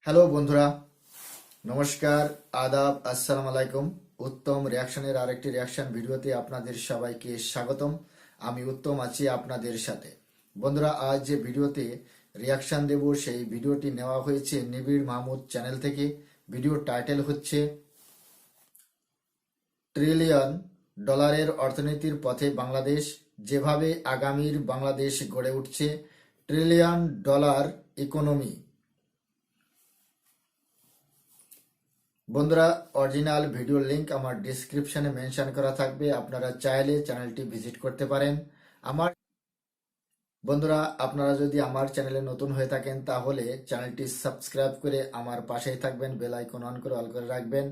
Hello বন্ধুরা, নমস্কার, আদাব, আসসালামু আলাইকুম। উত্তম রিয়াকশনের আরেকটি রিয়াকশন ভিডিওতে আপনাদের সবাইকে স্বাগতম। আমি উত্তম আছি আপনাদের সাথে। বন্ধুরা, আজ যে ভিডিওতে রিয়াকশন দেব সেই ভিডিওটি নেওয়া হয়েছে নিবিড় মাহমুদ চ্যানেল থেকে। ভিডিওর টাইটেল হচ্ছে ট্রিলিয়ন ডলারের অর্থনীতির পথে বাংলাদেশ, যেভাবে আগামীর বাংলাদেশ গড়ে উঠছে। Trillion dollar economy. বন্ধুরা, অরিজিনাল ভিডিওর লিংক আমার ডিসক্রিপশনে মেনশন করা থাকবে, আপনারা চাইলে চ্যানেলটি ভিজিট করতে পারেন। বন্ধুরা, আপনারা যদি আমার চ্যানেলে নতুন হয়ে থাকেন তাহলে চ্যানেলটি সাবস্ক্রাইব করে আমার পাশেই থাকবেন, বেল আইকন অন করে অল করে রাখবেন।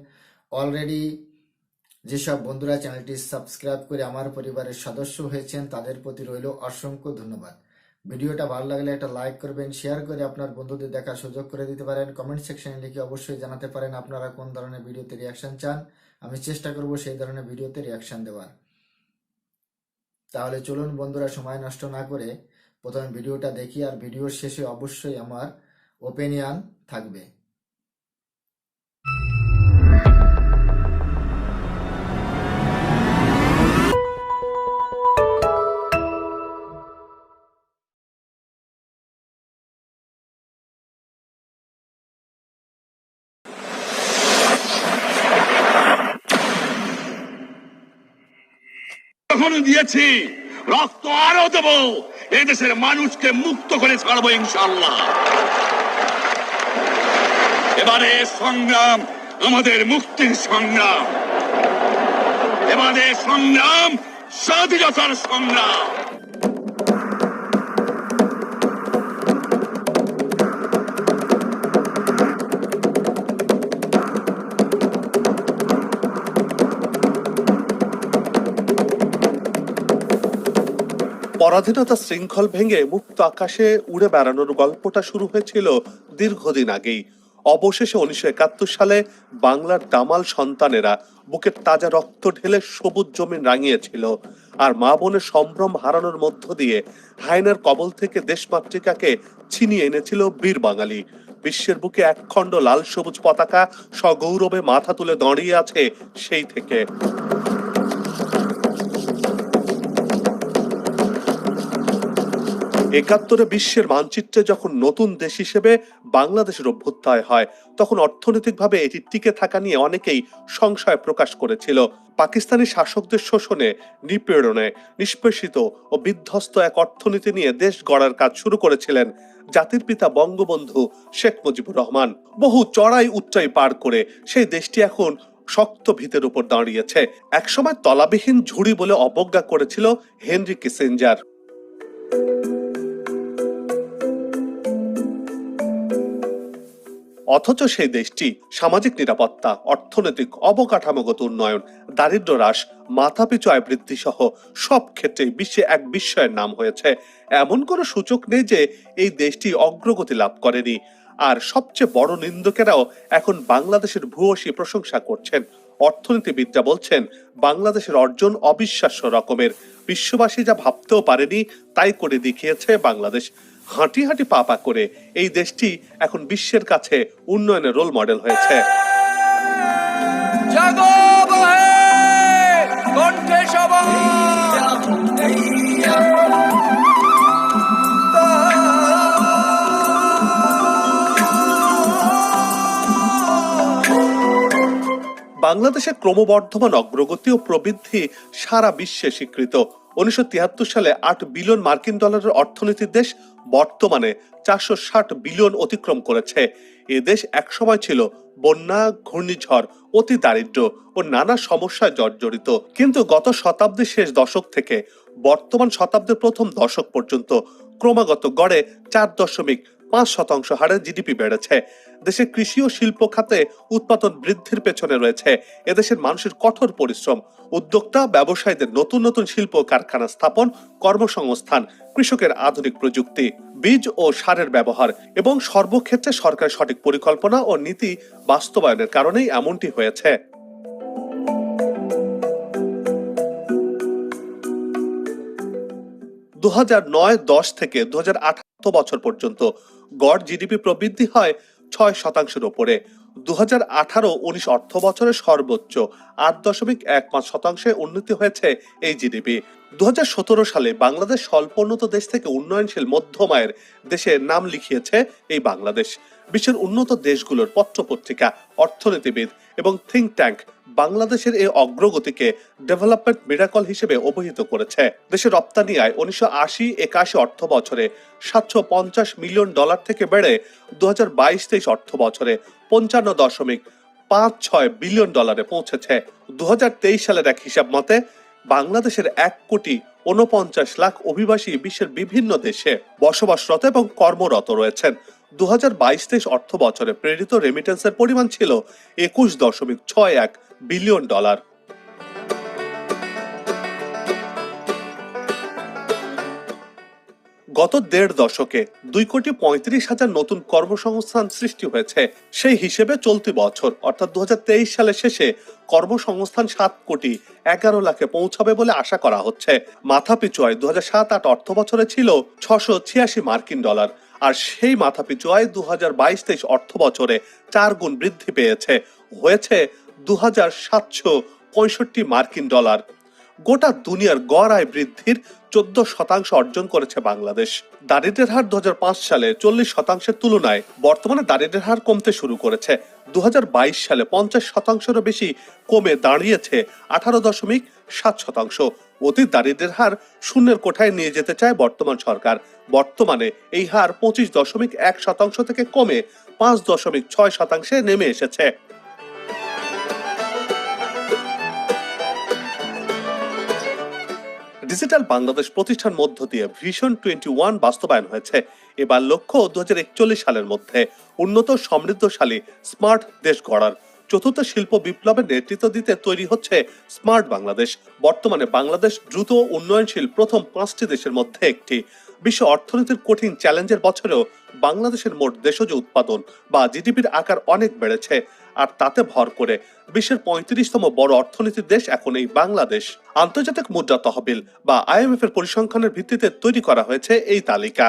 অলরেডি যেসব বন্ধুরা চ্যানেলটি সাবস্ক্রাইব করে আমার পরিবারের সদস্য হয়েছেন তাদের প্রতি রইল অসংখ্য ধন্যবাদ। ভিডিওটা ভালো লাগলে একটা লাইক করবেন, শেয়ার করে আপনার বন্ধুদের দেখার সুযোগ করে দিতে পারেন। কমেন্ট সেকশনে লিখে অবশ্যই জানাতে পারেন আপনারা কোন ধরনের ভিডিওতে রিয়াকশন চান। আমি চেষ্টা করব সেই ধরনের ভিডিওতে রিয়াকশন দেওয়ার। তাহলে চলুন বন্ধুরা, সময় নষ্ট না করে প্রথমে ভিডিওটা দেখি, আর ভিডিওর শেষে অবশ্যই আমার ওপিনিয়ন থাকবে। যখন দিয়েছি, রক্ত আরো দেব, এদেশের মানুষকে মুক্ত করে ছাড়বো ইনশাল্লাহ। এবারে সংগ্রাম আমাদের মুক্তির সংগ্রাম, এবারে সংগ্রাম স্বাধীনতার সংগ্রাম। পরাধীনতা শৃঙ্খল ভেঙে মুক্ত আকাশে উড়ে বেড়ানোর গল্পটা শুরু হয়েছিল দীর্ঘদিন আগেই। অবশেষে 1971 সালে বাংলার দামাল সন্তানেরা বুকের তাজা রক্ত ঢেলে সবুজ জমিন রাঙিয়েছিল, আর মা বোনের সম্ভ্রম হারানোর মধ্য দিয়ে হায়নার কবল থেকে দেশমাতৃকাকে ছিনিয়ে এনেছিল বীর বাঙালি। বিশ্বের বুকে একখণ্ড লাল সবুজ পতাকা সগৌরবে মাথা তুলে দাঁড়িয়ে আছে সেই থেকে। একাত্তরে বিশ্বের মানচিত্রে যখন নতুন দেশ হিসেবে বাংলাদেশের অভ্যুদয় হয়, তখন অর্থনৈতিকভাবে এটি টিকে থাকা নিয়ে অনেকেই সংশয় প্রকাশ করেছিল। পাকিস্তানি শাসকদের শোষণে, নিপীড়নে নিষ্পেষিত ও বিধ্বস্ত এক অর্থনীতি নিয়ে দেশ গড়ার কাজ শুরু করেছিলেন জাতির পিতা বঙ্গবন্ধু শেখ মুজিবুর রহমান। বহু চড়াই উচ্চাই পার করে সেই দেশটি এখন শক্ত ভিতের উপর দাঁড়িয়েছে। একসময় তলাবিহীন ঝুড়ি বলে অবজ্ঞা করেছিল হেনরি কিসিঞ্জার। অথচ সেই দেশটি সামাজিক নিরাপত্তা, অর্থনৈতিক অবকাঠামোগত উন্নয়ন, দারিদ্র হ্রাস, মাথাপিছু আয় বৃদ্ধি সহ সব ক্ষেত্রে বিশ্বে এক বিস্ময়ের নাম হয়েছে। এমন কোনো সূচক নেই যে এই দেশটি অগ্রগতি লাভ করেনি। আর সবচেয়ে বড় নিন্দকেরাও এখন বাংলাদেশের ভূয়সী প্রশংসা করছেন। অর্থনীতিবিদরা বলছেন বাংলাদেশের অর্জন অবিশ্বাস্য রকমের। বিশ্ববাসী যা ভাবতেও পারেনি তাই করে দেখিয়েছে বাংলাদেশ। হাঁটি হাঁটি পা পা করে এই দেশটি এখন বিশ্বের কাছে উন্নয়নের রোল মডেল হয়েছে। বাংলাদেশের ক্রমবর্ধমান অগ্রগতি ও প্রবৃদ্ধি সারা বিশ্বে স্বীকৃত। 1973 সালে 8 বিলিয়ন মার্কিন ডলারের অর্থনীতির দেশ বর্তমানে 460 বিলিয়ন অতিক্রম করেছে। এ দেশ একসময় ছিল বন্যা, ঘূর্ণিঝড়, অতি দারিদ্র ও নানা সমস্যায় জর্জরিত। কিন্তু গত শতাব্দীর শেষ দশক থেকে বর্তমান শতাব্দীর প্রথম দশক পর্যন্ত ক্রমাগত গড়ে 4.5% হারে জিডিপি বেড়েছে। দেশের কৃষি ও শিল্প খাতে উৎপাদন বৃদ্ধির পেছনে রয়েছে এদেশের মানুষের কঠোর পরিশ্রম, উদ্যোক্তা ব্যবসায়ীদের নতুন নতুন শিল্প কারখানা স্থাপন, কর্মসংস্থান, কৃষকের আধুনিক প্রযুক্তি, বীজ ও সারের ব্যবহার এবং সর্বক্ষেত্রে সরকারের সঠিক পরিকল্পনা ও নীতি বাস্তবায়নের কারণেই এমনটি হয়েছে। 2009-10 থেকে 2018 বছর পর্যন্ত গড় জিডিপি প্রবৃদ্ধি হয় 6% ওপরে। 2018-19 অর্থ বছরের সর্বোচ্চ 8.15% উন্নতি হয়েছে এই জিডিপি। 2017 সালে বাংলাদেশ স্বল্পোন্নত দেশ থেকে উন্নয়নশীল মধ্যম আয়ের দেশে নাম লিখিয়েছে এই বাংলাদেশ। বিশ্বের উন্নত দেশগুলোর পত্রপত্রিকা, অর্থনীতিবিদ এবং থিঙ্ক ট্যাঙ্ক বাংলাদেশের এই অগ্রগতিকে ডেভেলপমেন্ট মিরাকল হিসেবে অভিহিত করেছে। দেশের রপ্তানি আয় 1980-81 অর্থ বছরে $750 মিলিয়ন থেকে বেড়ে 2022-23 অর্থ বছরে $55.56 বিলিয়ন পৌঁছেছে। 2023 সালের এক হিসাব মতে বাংলাদেশের 1,49,00,000 অভিবাসী বিশ্বের বিভিন্ন দেশে বসবাসরত এবং কর্মরত রয়েছেন। 2022-23 অর্থ বছরে প্রেরিত রেমিটেন্সের পরিমাণ ছিল $21.61 বিলিয়ন। গত 1.5 দশকে 2,35,000 নতুন কর্মসংস্থান সৃষ্টি হয়েছে। সেই হিসেবে চলতি বছর অর্থাৎ 2023 সালের শেষে কর্মসংস্থান 7,11,00,000-এ পৌঁছাবে বলে আশা করা হচ্ছে। মাথাপিছু আয় 2007-08 অর্থ বছরে ছিল $686, আর সেই মাথাপিছু আয় 2022-23 অর্থ বছরে 4 গুণ বৃদ্ধি পেয়েছে, হয়েছে $2,765। গোটা দুনিয়ার গড় আয় বৃদ্ধির 14% অর্জন করেছে বাংলাদেশ। দারিদ্র্যের হার 2005 সালে 40%-এর তুলনায় বর্তমানে দারিদ্র্যের হার কমতে শুরু করেছে। 2022 সালে 50%-এরও বেশি কমে দাঁড়িয়েছে 18.7%। অতি দারিদ্র্যের হার শূন্যের কোঠায় নিয়ে যেতে চায় বর্তমান সরকার। বর্তমানে এই হার 25.1% থেকে কমে 5.6%-এ নেমে এসেছে। ডিজিটাল বাংলাদেশ প্রতিষ্ঠান মধ্য দিয়ে ভিশন 21 বাস্তবায়ন হয়েছে। এবার লক্ষ্য 2041 সালের মধ্যে উন্নত সমৃদ্ধশালী স্মার্ট দেশ গড়ার। চতুর্থ শিল্প বিপ্লবের নেতৃত্ব দিতে তৈরি হচ্ছে স্মার্ট বাংলাদেশ। বর্তমানে বাংলাদেশ দ্রুত উন্নয়নশীল প্রথম 5টি দেশের মধ্যে একটি। বিশ্ব অর্থনীতির কঠিন চ্যালেঞ্জের বছরেও বাংলাদেশের মোট দেশজ উৎপাদন বা জিডিপির আকার অনেক বেড়েছে, আর তাতে ভর করে বিশ্বের 35তম বড় অর্থনীতির দেশ এখন এই বাংলাদেশ। আন্তর্জাতিক মুদ্রা তহবিল বা IMF এর পরিসংখ্যানের ভিত্তিতে তৈরি করা হয়েছে এই তালিকা।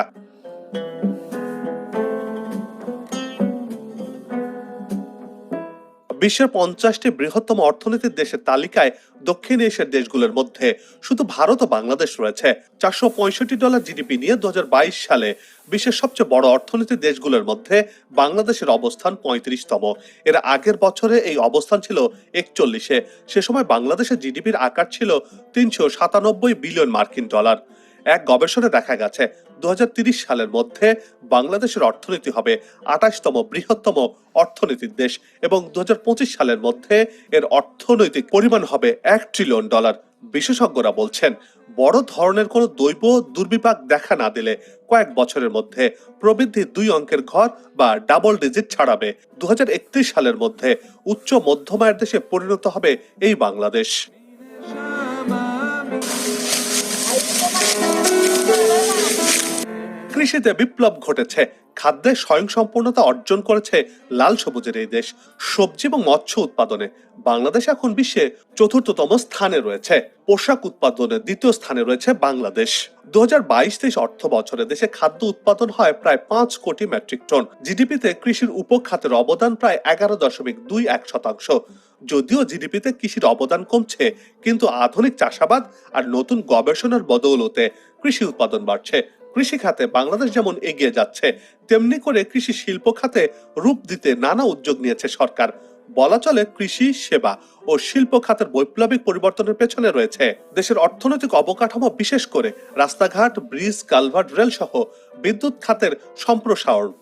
বিশ্বের 50টি বৃহত্তম অর্থনীতির দেশের তালিকায় দক্ষিণ এশিয়ার দেশগুলোর মধ্যে শুধু ভারত ও বাংলাদেশ রয়েছে। $465 জিডিপি নিয়ে 2022 সালে বিশ্বের সবচেয়ে বড় অর্থনীতির দেশগুলোর মধ্যে বাংলাদেশের অবস্থান 35তম। এর আগের বছরে এই অবস্থান ছিল 41-এ। সে সময় বাংলাদেশের জিডিপির আকার ছিল $397 বিলিয়ন। এক গবেষণায় দেখা গেছে 2030 সালের মধ্যে বাংলাদেশের অর্থনীতি হবে 28তম বৃহত্তম অর্থনীতির দেশ এবং 2025 সালের মধ্যে এর অর্থনৈতিক পরিমাণ হবে $1 ট্রিলিয়ন। বিশেষজ্ঞরা বলছেন বড় ধরনের কোনো দৈব দুর্বিপাক দেখা না দিলে কয়েক বছরের মধ্যে প্রবৃদ্ধি 2 অঙ্কের ঘর বা ডাবল ডিজিট ছাড়াবে। 2031 সালের মধ্যে উচ্চ মধ্যম আয়ের দেশে পরিণত হবে এই বাংলাদেশ। কৃষিতে বিপ্লব ঘটেছে, খাদ্যে স্বয়ংসম্পূর্ণতা অর্জন করেছে লাল সবুজের এই দেশ। সবজি এবং মৎস্য উৎপাদনে বাংলাদেশ এখন বিশ্বে 4র্থতম স্থানে রয়েছে। পোশাক উৎপাদনে 2য় স্থানে রয়েছে বাংলাদেশ। 2022-23 অর্থ বছরে দেশে খাদ্য উৎপাদন হয় প্রায় 5 কোটি মেট্রিক টন। জিডিপিতে কৃষির উপখাতের অবদান প্রায় 11.21%। যদিও জিডিপিতে কৃষির অবদান কমছে, কিন্তু আধুনিক চাষাবাদ আর নতুন গবেষণার বদৌলতে কৃষি উৎপাদন বাড়ছে। কৃষি খাতে বাংলাদেশ যেমন এগিয়ে যাচ্ছে, তেমনি করে কৃষি শিল্প খাতে রূপ দিতে নানা উদ্যোগ নিয়েছে সরকার। বলা চলে কৃষি, সেবা ও শিল্প খাতের বৈপ্লবিক পরিবর্তনের পেছনে রয়েছে দেশের অর্থনৈতিক অবকাঠামো, বিশেষ করে রাস্তাঘাট, ব্রিজ, কালভার্ট, রেল সহ বিদ্যুৎ খাতের সম্প্রসারণ।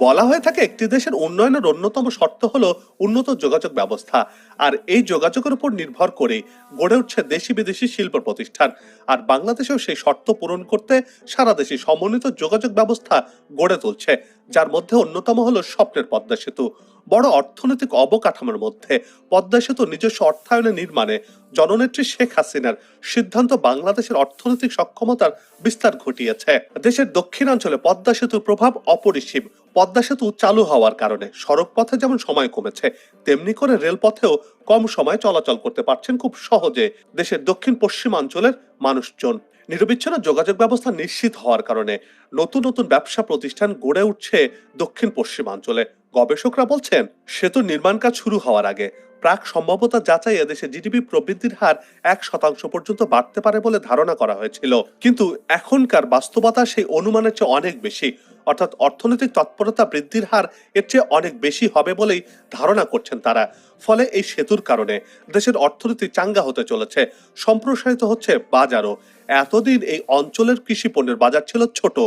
বলা হয়ে থাকে একটি দেশের উন্নয়নের অন্যতম শর্ত হলো উন্নত যোগাযোগ ব্যবস্থা, আর এই যোগাযোগের উপর নির্ভর করে গড়ে উঠছে দেশি বিদেশি শিল্প প্রতিষ্ঠান। আর বাংলাদেশেও সেই শর্ত পূরণ করতে সারা দেশে সমন্বিত যোগাযোগ ব্যবস্থা গড়ে তুলছে, যার মধ্যে অন্যতম হলো স্বপ্নের পদ্মা সেতু। বড় অর্থনৈতিক অবকাঠামোর মধ্যে পদ্মা সেতু নিজস্ব অর্থায়নে নির্মাণে জননেত্রী শেখ হাসিনার সিদ্ধান্ত বাংলাদেশের অর্থনৈতিক সক্ষমতার বিস্তার ঘটিয়েছে। দেশের দক্ষিণাঞ্চলে পদ্মা সেতুর প্রভাব অপরিসীম। পদ্মা সেতু চালু হওয়ার কারণে সড়ক পথে যেমন সময় কমেছে, তেমনি করে রেলপথেও কম সময় চলাচল করতে পারছেন খুব সহজে দেশের দক্ষিণ পশ্চিমাঞ্চলের মানুষজন। নিরবিচ্ছিন্ন যোগাযোগ ব্যবস্থা নিশ্চিত হওয়ার কারণে নতুন নতুন ব্যবসা প্রতিষ্ঠান গড়ে উঠছে দক্ষিণ পশ্চিমাঞ্চলে। গবেষকরা বলছেন, সেতু নির্মাণ কাজ শুরু হওয়ার আগে প্রাক সম্ভাব্যতা যাচাই এদেশে জিডিপি প্রবৃদ্ধির হার 1% পর্যন্ত বাড়তে পারে বলে ধারণা করা হয়েছিল। কিন্তু এখনকার বাস্তবতা সেই অনুমানের চেয়ে অনেক বেশি, অর্থাৎ অর্থনৈতিক তৎপরতা বৃদ্ধির হার এর চেয়ে অনেক বেশি হবে বলেই ধারণা করছেন তারা। ফলে এই সেতুর কারণে দেশের অর্থনীতি চাঙ্গা হতে চলেছে, সম্প্রসারিত হচ্ছে বাজারও। এতদিন এই অঞ্চলের কৃষি পণ্যের বাজার ছিল ছোট,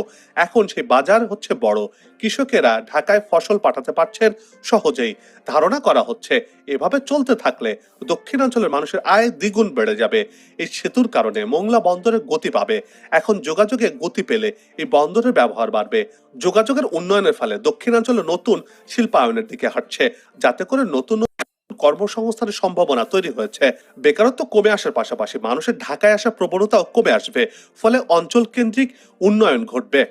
এখন সেই বাজার হচ্ছে বড়। কৃষকেরা ঢাকায় ফসল পাঠাতে পারছেন সহজেই। ধারণা করা হচ্ছে এভাবে চলতে থাকলে দক্ষিণাঞ্চলের মানুষের আয় দ্বিগুণ বেড়ে যাবে। এই সেতুর কারণে মোংলা বন্দরের গতি পাবে। এখন যোগাযোগে গতি পেলে এই বন্দরের ব্যবহার বাড়বে। যোগাযোগের উন্নয়নের ফলে দক্ষিণাঞ্চলে নতুন শিল্পায়নের দিকে হাঁটছে, যাতে করে নতুন কর্মসংস্থানের সম্ভাবনা তৈরি হয়েছে। বেকারত্ব কমে আসার পাশাপাশি মানুষের ঢাকায় আসার প্রবণতাও কমে আসবে। ফলে অঞ্চল কেন্দ্রিক উন্নয়ন ঘটবে।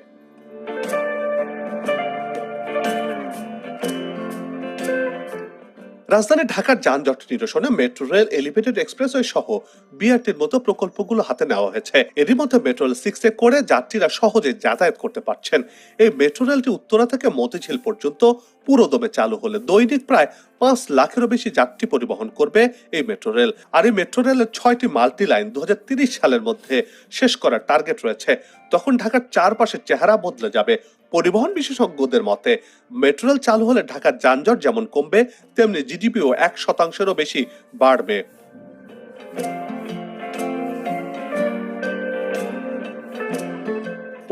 রাজধানী ঢাকার যানজট নিরসনে মেট্রো রেল, এলিভেটেড এক্সপ্রেসওয়ে সহ বিআরটির মতো প্রকল্পগুলো হাতে নেওয়া হয়েছে। এরই মধ্যে মেট্রো রেল 6 করে যাত্রীরা সহজে যাতায়াত করতে পারছেন। এই মেট্রো রেলটি উত্তরা থেকে মতিঝিল পর্যন্ত পুরোদমে চালু হলে দৈনিক প্রায় 5 লাখেরও বেশি যাত্রী পরিবহন করবে এই মেট্রো রেল। আর এই মেট্রো রেলের 6টি মাল্টি লাইন 2030 সালের মধ্যে শেষ করার টার্গেট রয়েছে। তখন ঢাকার চারপাশের চেহারা বদলে যাবে। পরিবহন বিশেষজ্ঞদের মতে মেট্রো রেল চালু হলে ঢাকার যানজট যেমন কমবে, তেমনি জিডিপিও 1%-এরও বেশি বাড়বে।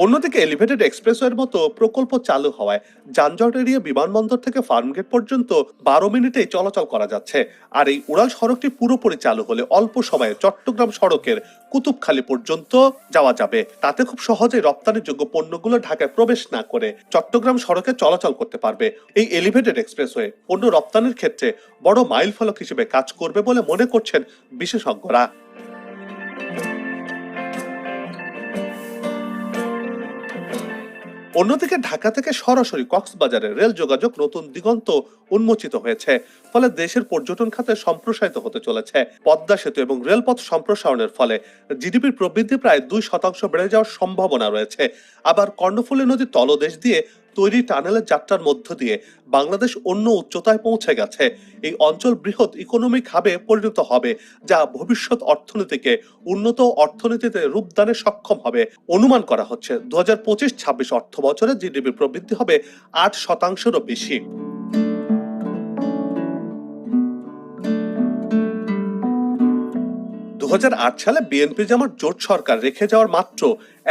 অন্যদিকে এলিভেটেড এক্সপ্রেসওয়ের মতো প্রকল্প চালু হওয়ায় যানজট এড়িয়ে বিমানবন্দর থেকে ফার্মগেট পর্যন্ত 12 মিনিটেই চলাচল করা যাচ্ছে। আর এই উড়াল সড়কটি পুরোপুরি চালু হলে অল্প সময়ে চট্টগ্রাম সড়কের কুতুবখালী পর্যন্ত যাওয়া যাবে। তাতে খুব সহজেই রপ্তানিযোগ্য পণ্যগুলো ঢাকায় প্রবেশ না করে চট্টগ্রাম সড়কে চলাচল করতে পারবে। এই এলিভেটেড এক্সপ্রেসওয়ে পণ্য রপ্তানির ক্ষেত্রে বড় মাইলফলক হিসেবে কাজ করবে বলে মনে করছেন বিশেষজ্ঞরা। অন্যদিকে ঢাকা থেকে সরাসরি কক্সবাজারে রেল যোগাযোগ নতুন দিগন্ত উন্মোচিত হয়েছে। ফলে দেশের পর্যটন খাতে সম্প্রসারিত হতে চলেছে। পদ্মা সেতু এবং রেলপথ সম্প্রসারণের ফলে জিডিপির প্রবৃদ্ধি প্রায় 2% বেড়ে যাওয়ার সম্ভাবনা রয়েছে। আবার কর্ণফুলী নদীর তলদেশ দিয়ে তৈরি টানেলের যাত্রার মধ্য দিয়ে বাংলাদেশ অন্য উচ্চতায় পৌঁছে গেছে। এই অঞ্চল বৃহৎ ইকোনমিক হাবে পরিণত হবে, যা ভবিষ্যৎ অর্থনীতিকে উন্নত অর্থনীতিতে রূপদানে সক্ষম হবে। অনুমান করা হচ্ছে 2025-26 অর্থ বছরে জিডিপি প্রবৃদ্ধি হবে 8%-এরও বেশি। 2008 সালে বিএনপি জামাত জোট সরকার রেখে যাওয়ার মাত্র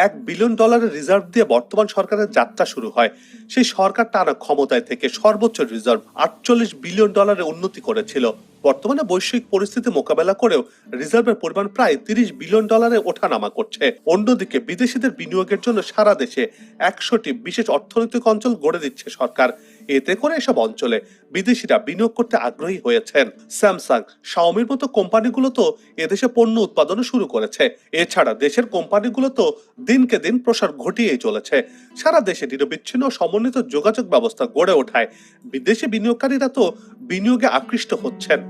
$1 বিলিয়ন রিজার্ভ দিয়ে বর্তমান সরকারের যাত্রা শুরু হয়। সেই সরকার টানা ক্ষমতায় থেকে সর্বোচ্চ রিজার্ভ $48 বিলিয়ন উন্নতি করেছিল। বর্তমানে বৈশ্বিক পরিস্থিতি মোকাবেলা করেও রিজার্ভের পরিমাণ প্রায় $30 বিলিয়ন ওঠানামা করছে। অন্যদিকে বিদেশিদের বিনিয়োগের জন্য সারা দেশে 100টি বিশেষ অর্থনৈতিক অঞ্চল গড়ে দিচ্ছে সরকার। এতে করে এসব অঞ্চলে বিদেশিরা বিনিয়োগ করতে আগ্রহী হয়েছেন। স্যামসাং, শাওমির মতো কোম্পানিগুলো তো এদেশে পণ্য উৎপাদন শুরু করেছে। এছাড়া দেশের কোম্পানিগুলো তো দিনকে দিন প্রসার ঘটিয়েই চলেছে। সারা দেশে নিরবিচ্ছিন্ন সমন্বিত যোগাযোগ ব্যবস্থা গড়ে ওঠায় বিদেশি বিনিয়োগকারীরা তো বিনিয়োগে আকৃষ্ট হচ্ছেন।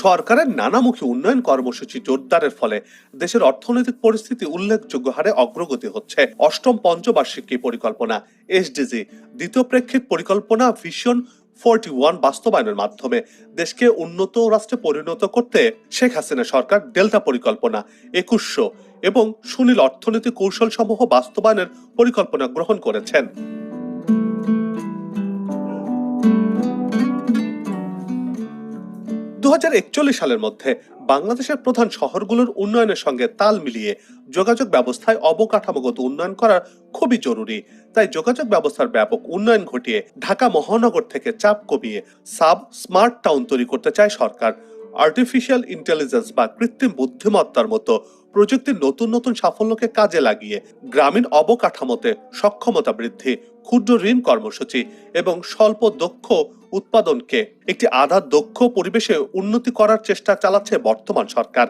সরকারের নানামুখী উন্নয়ন কর্মসূচি জোরদারের ফলে দেশের অর্থনৈতিক পরিস্থিতি উল্লেখযোগ্য হারে অগ্রগতি হচ্ছে। 8ম পঞ্চবার্ষিকী পরিকল্পনা এসডিজি, দ্বিতীয় প্রেক্ষিত পরিকল্পনা ভিশন 41 বাস্তবায়নের মাধ্যমে দেশকে উন্নত রাষ্ট্রে পরিণত করতে শেখ হাসিনা সরকার ডেল্টা পরিকল্পনা 2100 এবং সুনীল অর্থনৈতিক কৌশল সমূহ বাস্তবায়নের পরিকল্পনা গ্রহণ করেছেন। 2041 সালের মধ্যে বাংলাদেশের প্রধান শহরগুলোর উন্নয়নের সঙ্গে তাল মিলিয়ে যোগাযোগ ব্যবস্থায় অবকাঠামোগত উন্নয়ন করা খুবই জরুরি। তাই যোগাযোগ ব্যবস্থার ব্যাপক উন্নয়ন ঘটিয়ে ঢাকা মহানগর থেকে চাপ কমিয়ে সাব স্মার্ট টাউন তৈরি করতে চায় সরকার। আর্টিফিশিয়াল ইন্টেলিজেন্স বা কৃত্রিম বুদ্ধিমত্তার মতো প্রযুক্তির নতুন নতুন সাফল্যকে কাজে লাগিয়ে গ্রামীণ অবকাঠামোতে সক্ষমতা বৃদ্ধি, ক্ষুদ্র ঋণ কর্মসূচি এবং স্বল্প দক্ষ উৎপাদনকে একটি আধা দক্ষ পরিবেশে উন্নতি করার চেষ্টা চালাচ্ছে বর্তমান সরকার।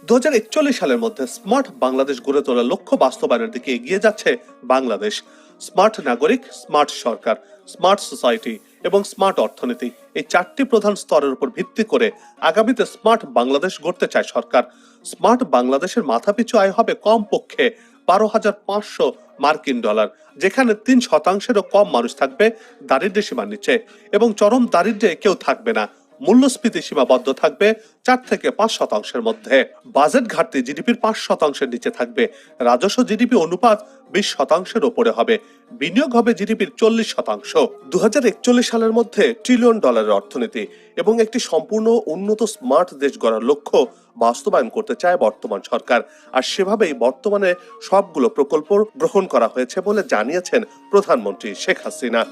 2041 2041 সালের মধ্যে স্মার্ট বাংলাদেশ গড়ে তোলার লক্ষ্য বাস্তবায়নের দিকে এগিয়ে যাচ্ছে বাংলাদেশ। স্মার্ট নাগরিক, স্মার্ট সরকার, স্মার্ট সোসাইটি এবং স্মার্ট অর্থনীতি, এই 4টি প্রধান স্তরের উপর ভিত্তি করে আগামীতে স্মার্ট বাংলাদেশ গড়তে চায় সরকার। স্মার্ট বাংলাদেশের মাথাপিছু আয় হবে কমপক্ষে 12,500 মার্কিন ডলার, যেখানে 3%-এরও কম মানুষ থাকবে দারিদ্র্য সীমার নিচে এবং চরম দারিদ্র্যে কেউ থাকবে না। মূল্যস্ফীতি সীমাবদ্ধ থাকবে 4 থেকে 5% মধ্যে। বাজেট ঘাটতি জিডিপির 5%-এর নিচে থাকবে। রাজস্ব জিডিপি অনুপাত 20%-এর উপরে হবে। বিনিয়োগ হবে জিডিপির 40%। 2041 সালের মধ্যে $1 ট্রিলিয়ন অর্থনীতি এবং একটি সম্পূর্ণ উন্নত স্মার্ট দেশ গড়ার লক্ষ্য বাস্তবায়ন করতে চায় বর্তমান সরকার। আর সেভাবেই বর্তমানে সবগুলো প্রকল্প গ্রহণ করা হয়েছে বলে জানিয়েছেন প্রধানমন্ত্রী শেখ হাসিনা।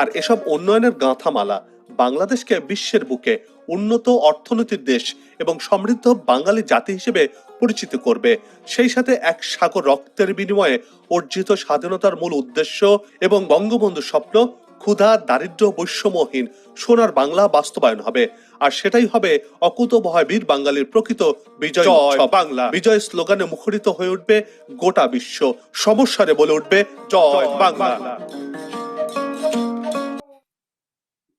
আর এসব উন্নয়নের গাঁথামালা বাংলাদেশকে বিশ্বের বুকে উন্নত অর্থনীতির দেশ এবং সমৃদ্ধ বাঙালি জাতি হিসেবে পরিচিত করবে। সেই সাথে এক সাগর রক্তের বিনিময়ে অর্জিত স্বাধীনতার মূল উদ্দেশ্য এবং বঙ্গবন্ধুর স্বপ্ন ক্ষুধা, দারিদ্র্য, বৈষম্যহীন সোনার বাংলা বাস্তবায়ন হবে। আর সেটাই হবে অকুতোভয় বীর বাঙালির প্রকৃত বিজয় বাংলা। বিজয় স্লোগানে মুখরিত হয়ে উঠবে গোটা বিশ্ব, সমস্যারে বলে উঠবে জয় বাংলা।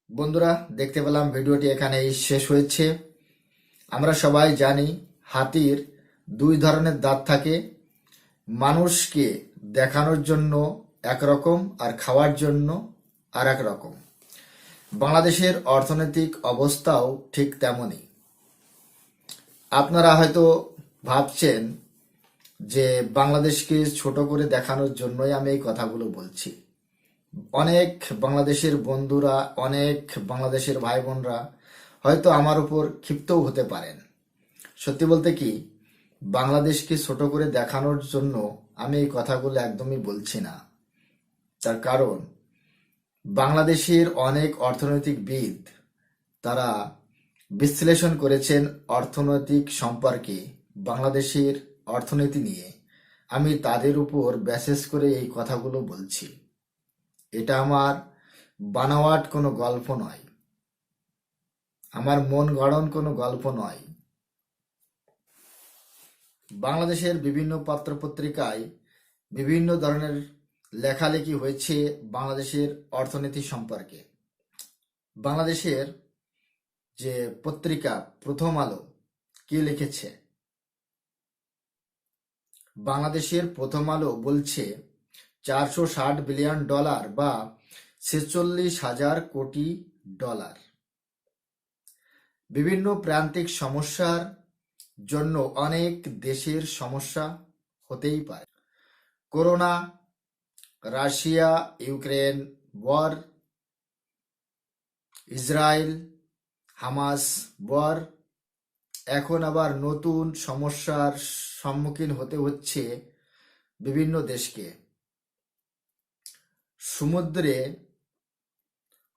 বন্ধুরা, দেখতে পেলাম ভিডিওটি এখানেই শেষ হয়েছে। আমরা সবাই জানি হাতির 2 ধরনের দাঁত থাকে, মানুষকে দেখানোর জন্য একরকম আর খাওয়ার জন্য আর এক রকম। বাংলাদেশের অর্থনৈতিক অবস্থাও ঠিক তেমনই। আপনারা হয়তো ভাবছেন যে বাংলাদেশকে ছোট করে দেখানোর জন্যই আমি এই কথাগুলো বলছি। অনেক বাংলাদেশের বন্ধুরা, অনেক বাংলাদেশের ভাই বোনরা হয়তো আমার উপর ক্ষিপ্তও হতে পারেন। সত্যি বলতে কি, বাংলাদেশকে ছোট করে দেখানোর জন্য আমি এই কথাগুলো একদমই বলছি না। তার কারণ বাংলাদেশের অনেক অর্থনৈতিকবিদ তারা বিশ্লেষণ করেছেন অর্থনৈতিক সম্পর্কে, বাংলাদেশের অর্থনীতি নিয়ে। আমি তাদের উপর বেসিস করে এই কথাগুলো বলছি। এটা আমার বানাওয়াট কোনো গল্প নয়, আমার মন গড়ন কোনো গল্প নয়। বাংলাদেশের বিভিন্ন পত্রপত্রিকায় বিভিন্ন ধরনের লেখালেখি হয়েছে বাংলাদেশের অর্থনীতি সম্পর্কে। বাংলাদেশের যে পত্রিকা প্রথম আলো কি লিখেছে, বাংলাদেশের প্রথম আলো বলছে $460 বিলিয়ন বা 46,000 কোটি ডলার। বিভিন্ন প্রান্তিক সমস্যার জন্য অনেক দেশের সমস্যা হতেই পারে। Corona, Russia Ukraine war, Israel Hamas war, এখন আবার নতুন সমস্যার সম্মুখীন হতে হচ্ছে বিভিন্ন দেশকে। সমুদ্রে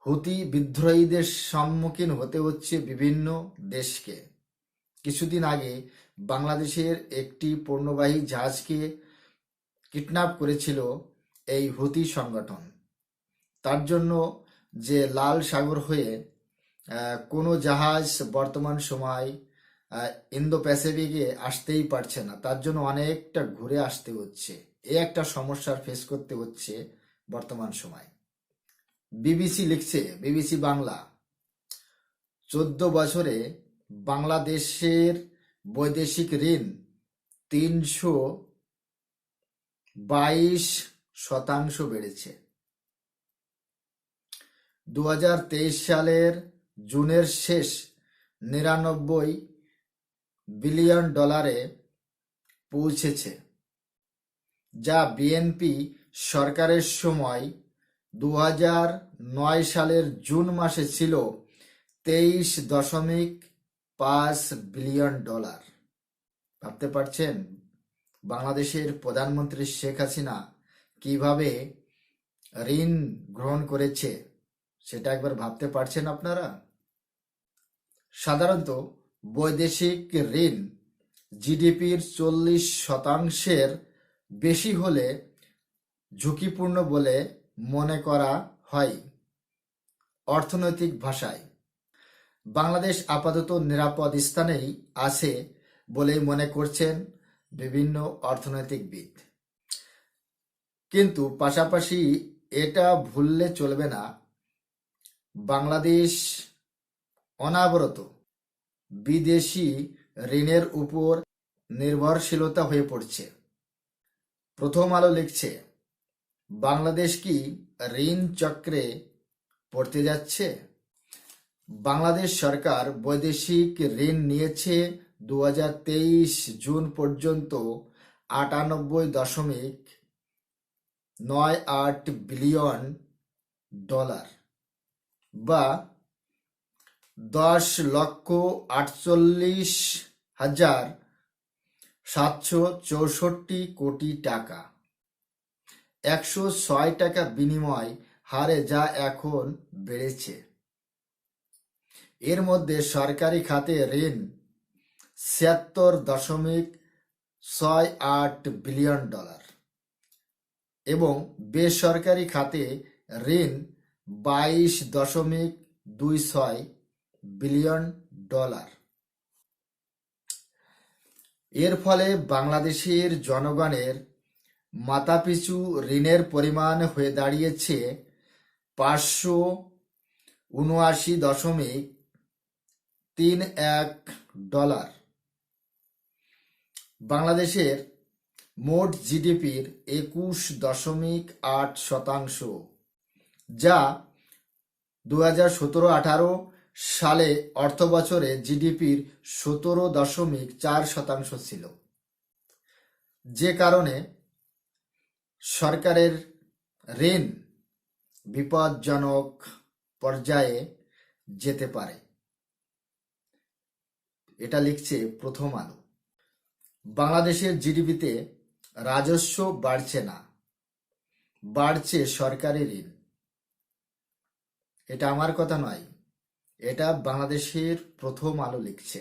হুতি বিদ্রোহীদের সম্মুখীন হতে হচ্ছে বিভিন্ন দেশকে। কিছুদিন আগে বাংলাদেশের একটি পণ্যবাহী জাহাজকে কিডন্যাপ করেছিল এই হুতি সংগঠন। তার জন্য যে লাল সাগর হয়ে কোনো জাহাজ বর্তমান সময় ইন্দো প্যাসিফিকে আসতেই পারছে না, তার জন্য অনেকটা ঘুরে আসতে হচ্ছে। এই একটা সমস্যার ফেস করতে হচ্ছে বর্তমান সময়। বিবিসি লিখছে, বিবিসি বাংলা, 14 বছরে বাংলাদেশের বৈদেশিক ঋণ 322% বেড়েছে। 2023 সালের জুনের শেষ $99 বিলিয়ন পৌঁছেছে, যা বিএনপি সরকারের সময় 2009 সালের জুন মাসে ছিল $23.5 বিলিয়ন। ভাবতে পারছেন বাংলাদেশের প্রধানমন্ত্রী শেখ হাসিনা কিভাবে ঋণ গ্রহণ করেছে, সেটা একবার ভাবতে পারছেন আপনারা? সাধারণত বৈদেশিক ঋণ জিডিপির 40%-এর বেশি হলে ঝুঁকিপূর্ণ বলে মনে করা হয়। অর্থনৈতিক ভাষায় বাংলাদেশ আপাতত নিরাপদ স্থানেই আছে বলেই মনে করছেন বিভিন্ন অর্থনৈতিকবিদ। কিন্তু পাশাপাশি এটা ভুললে চলবে না, বাংলাদেশ অনাবরত বিদেশি ঋণের উপর নির্ভরশীলতা হয়ে পড়ছে। প্রথম আলো লিখছে, বাংলাদেশ কি ঋণ চক্রে পড়তে যাচ্ছে? বাংলাদেশ সরকার বৈদেশিক ঋণ নিয়েছে 2023 জুন পর্যন্ত 98.98 বিলিয়ন ডলার বা 10,48,764 কোটি টাকা, 106 টাকা বিনিময় হারে যা এখন বেড়েছে। এর মধ্যে সরকারি খাতে ঋণ 76.68 বিলিয়ন ডলার এবং বেসরকারি খাতে ঋণ 22.26 বিলিয়ন ডলার। এর ফলে বাংলাদেশের জনগণের মাথাপিছু ঋণের পরিমাণ হয়ে দাঁড়িয়েছে 579.31 ডলার। বাংলাদেশের মোট জিডিপির 21.8%, যা 2017-18 সালে অর্থবছরে জিডিপির 17.4% ছিল, যে কারণে সরকারের ঋণ বিপজ্জনক পর্যায়ে যেতে পারে। এটা লিখছে প্রথম আলো। বাংলাদেশের জিডিপিতে রাজস্ব বাড়ছে না, বাড়ছে সরকারি ঋণ। এটা আমার কথা নয়, এটা বাংলাদেশের প্রথম আলো লিখছে।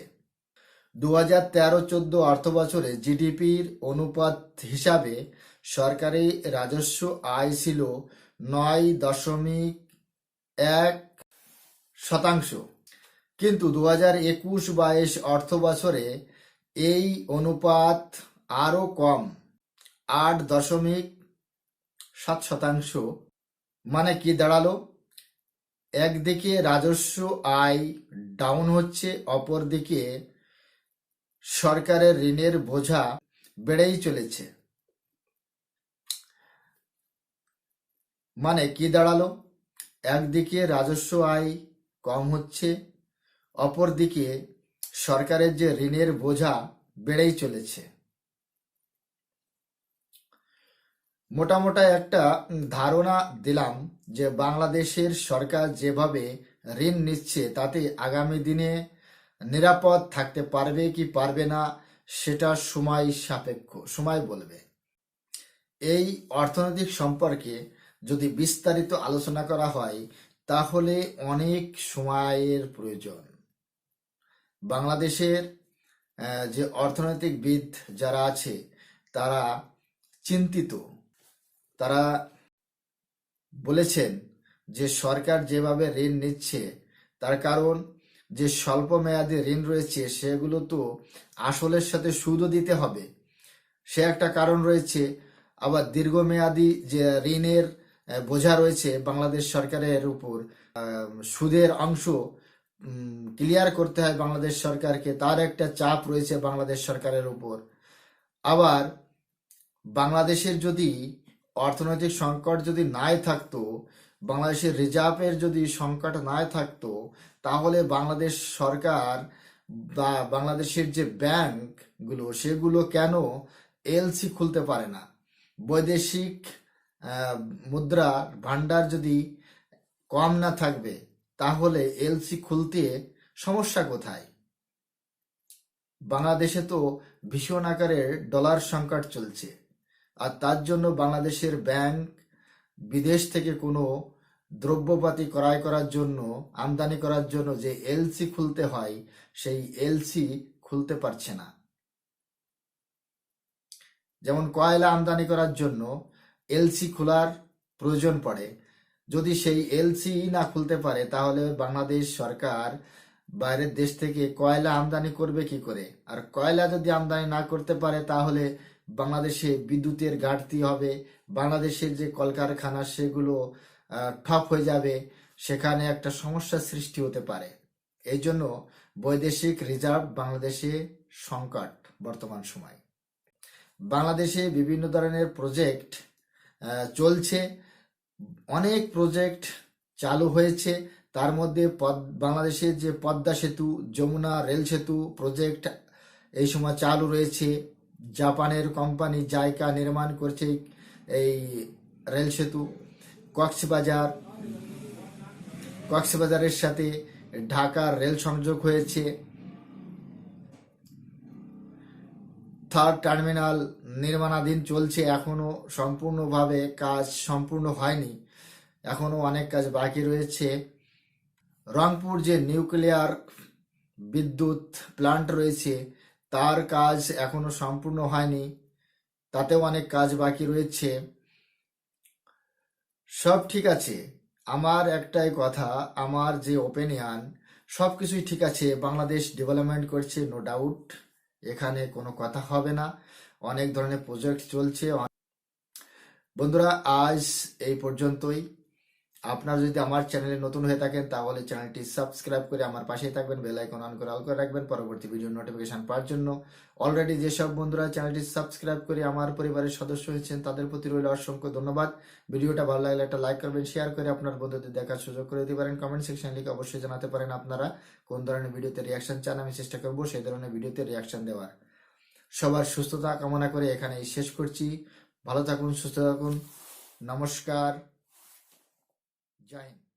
2013-14 অর্থবছরে জিডিপির অনুপাত হিসাবে সরকারি রাজস্ব আয় ছিল 9.1%, কিন্তু 2021-22 অর্থবছরে এই অনুপাত আরো কম, 8.7%। মানে কি দাঁড়ালো? একদিকে রাজস্ব আয় ডাউন হচ্ছে, অপরদিকে সরকারের ঋণের বোঝা বেড়েই চলেছে। মানে কি দাঁড়ালো? একদিকে রাজস্ব আয় কম হচ্ছে, অপরদিকে সরকারের যে ঋণের বোঝা বেড়েই চলেছে। মোটামোটা একটা ধারণা দিলাম যে বাংলাদেশের সরকার যেভাবে ঋণ নিচ্ছে তাতে আগামী দিনে নিরাপদ থাকতে পারবে কি পারবে না সেটা সময় সাপেক্ষ, সময় বলবে। এই অর্থনৈতিক সম্পর্কে যদি বিস্তারিত আলোচনা করা হয় তাহলে অনেক সময়ের প্রয়োজন। বাংলাদেশের যে অর্থনৈতিকবিদ যারা আছে তারা চিন্তিত। তারা বলেছেন যে সরকার যেভাবে ঋণ নিচ্ছে তার কারণ যে স্বল্প মেয়াদী ঋণ রয়েছে সেগুলো তো আসলের সাথে সুদও দিতে হবে, সে একটা কারণ রয়েছে। আবার দীর্ঘমেয়াদী যে ঋণের বোঝা রয়েছে বাংলাদেশ সরকারের উপর, সুদের অংশ ক্লিয়ার করতে হয় বাংলাদেশ সরকারকে, তার একটা চাপ রয়েছে বাংলাদেশ সরকারের উপর। আবার বাংলাদেশের যদি অর্থনৈতিক সংকট যদি নাই থাকতো, বাংলাদেশের রিজার্ভের যদি সংকট নাই থাকতো, তাহলে বাংলাদেশ সরকার বা বাংলাদেশের যে ব্যাংকগুলো সেগুলো কেন এলসি খুলতে পারে না? বৈদেশিক মুদ্রা ভান্ডার যদি কম না থাকবে তাহলে এলসি খুলতে সমস্যা কোথায়? বাংলাদেশে তো ভীষণ আকারে ডলার সংকট চলছে, আর তার জন্য বাংলাদেশের ব্যাংক বিদেশ থেকে কোনো দ্রব্যপাতি ক্রয় করার জন্য, আমদানি করার জন্য যে এলসি খুলতে হয় সেই এলসি খুলতে পারছে না। যেমন কয়লা আমদানি করার জন্য এলসি খোলার প্রয়োজন পড়ে, যদি সেই এলসি না খুলতে পারে তাহলে বাংলাদেশ সরকার বাইরের দেশ থেকে কয়লা আমদানি করবে কি করে? আর কয়লা যদি আমদানি না করতে পারে তাহলে বাংলাদেশে বিদ্যুতের ঘাটতি হবে, বাংলাদেশের যে কলকারখানা সেগুলো ঠপ হয়ে যাবে, সেখানে একটা সমস্যার সৃষ্টি হতে পারে। এই জন্য বৈদেশিক রিজার্ভ বাংলাদেশে সংকট বর্তমান সময়। বাংলাদেশে বিভিন্ন ধরনের প্রজেক্ট চলছে, অনেক প্রজেক্ট চালু হয়েছে। তার মধ্যে বাংলাদেশের যে পদ্মা সেতু, যমুনা রেল সেতু প্রজেক্ট এই সময় চালু রয়েছে। জাপানের কোম্পানি জাইকা নির্মাণ করছে এই রেল সেতু। কক্সবাজারের সাথে ঢাকার রেল সংযোগ হয়েছে। থার্ড টার্মিনাল নির্মাণাধীন চলছে, এখনো সম্পূর্ণভাবে কাজ সম্পূর্ণ হয়নি, এখনো অনেক কাজ বাকি রয়েছে। রংপুর যে নিউক্লিয়ার বিদ্যুৎ প্ল্যান্ট রয়েছে তার কাজ এখনো সম্পূর্ণ হয়নি, তাতেও অনেক কাজ বাকি রয়েছে। সব ঠিক আছে, আমার একটাই কথা, আমার যে ওপিনিয়ন, সব কিছুই ঠিক আছে, বাংলাদেশ ডেভেলপমেন্ট করছে, নো ডাউট, এখানে কোনো কথা হবে না। অনেক ধরনের প্রজেক্ট চলছে। বন্ধুরা, আজ এই পর্যন্তই। আপনারা যদি আমার চ্যানেলে নতুন হয়ে থাকেন তাহলে চ্যানেলটি সাবস্ক্রাইব করে আমার পাশেই থাকবেন, বেল আইকন অন করে অল করে রাখবেন পরবর্তী ভিডিও নোটিফিকেশন পাওয়ার জন্য। অলরেডি যেসব বন্ধুরা চ্যানেলটি সাবস্ক্রাইব করে আমার পরিবারের সদস্য হয়েছেন তাদের প্রতি রইল অসংখ্য ধন্যবাদ। ভিডিওটা ভালো লাগলে একটা লাইক করবেন, শেয়ার করে আপনার বন্ধুদের দেখার সুযোগ করে দিতে পারেন। কমেন্ট সেকশন লিখে অবশ্যই জানাতে পারেন আপনারা কোন ধরনের ভিডিওতে রিয়াকশন চান, আমি চেষ্টা করবো সেই ধরনের ভিডিওতে রিয়াকশন দেওয়ার। সবার সুস্থতা কামনা করে এখানেই শেষ করছি। ভালো থাকুন, সুস্থ থাকুন, নমস্কার, জয় হিন্দ।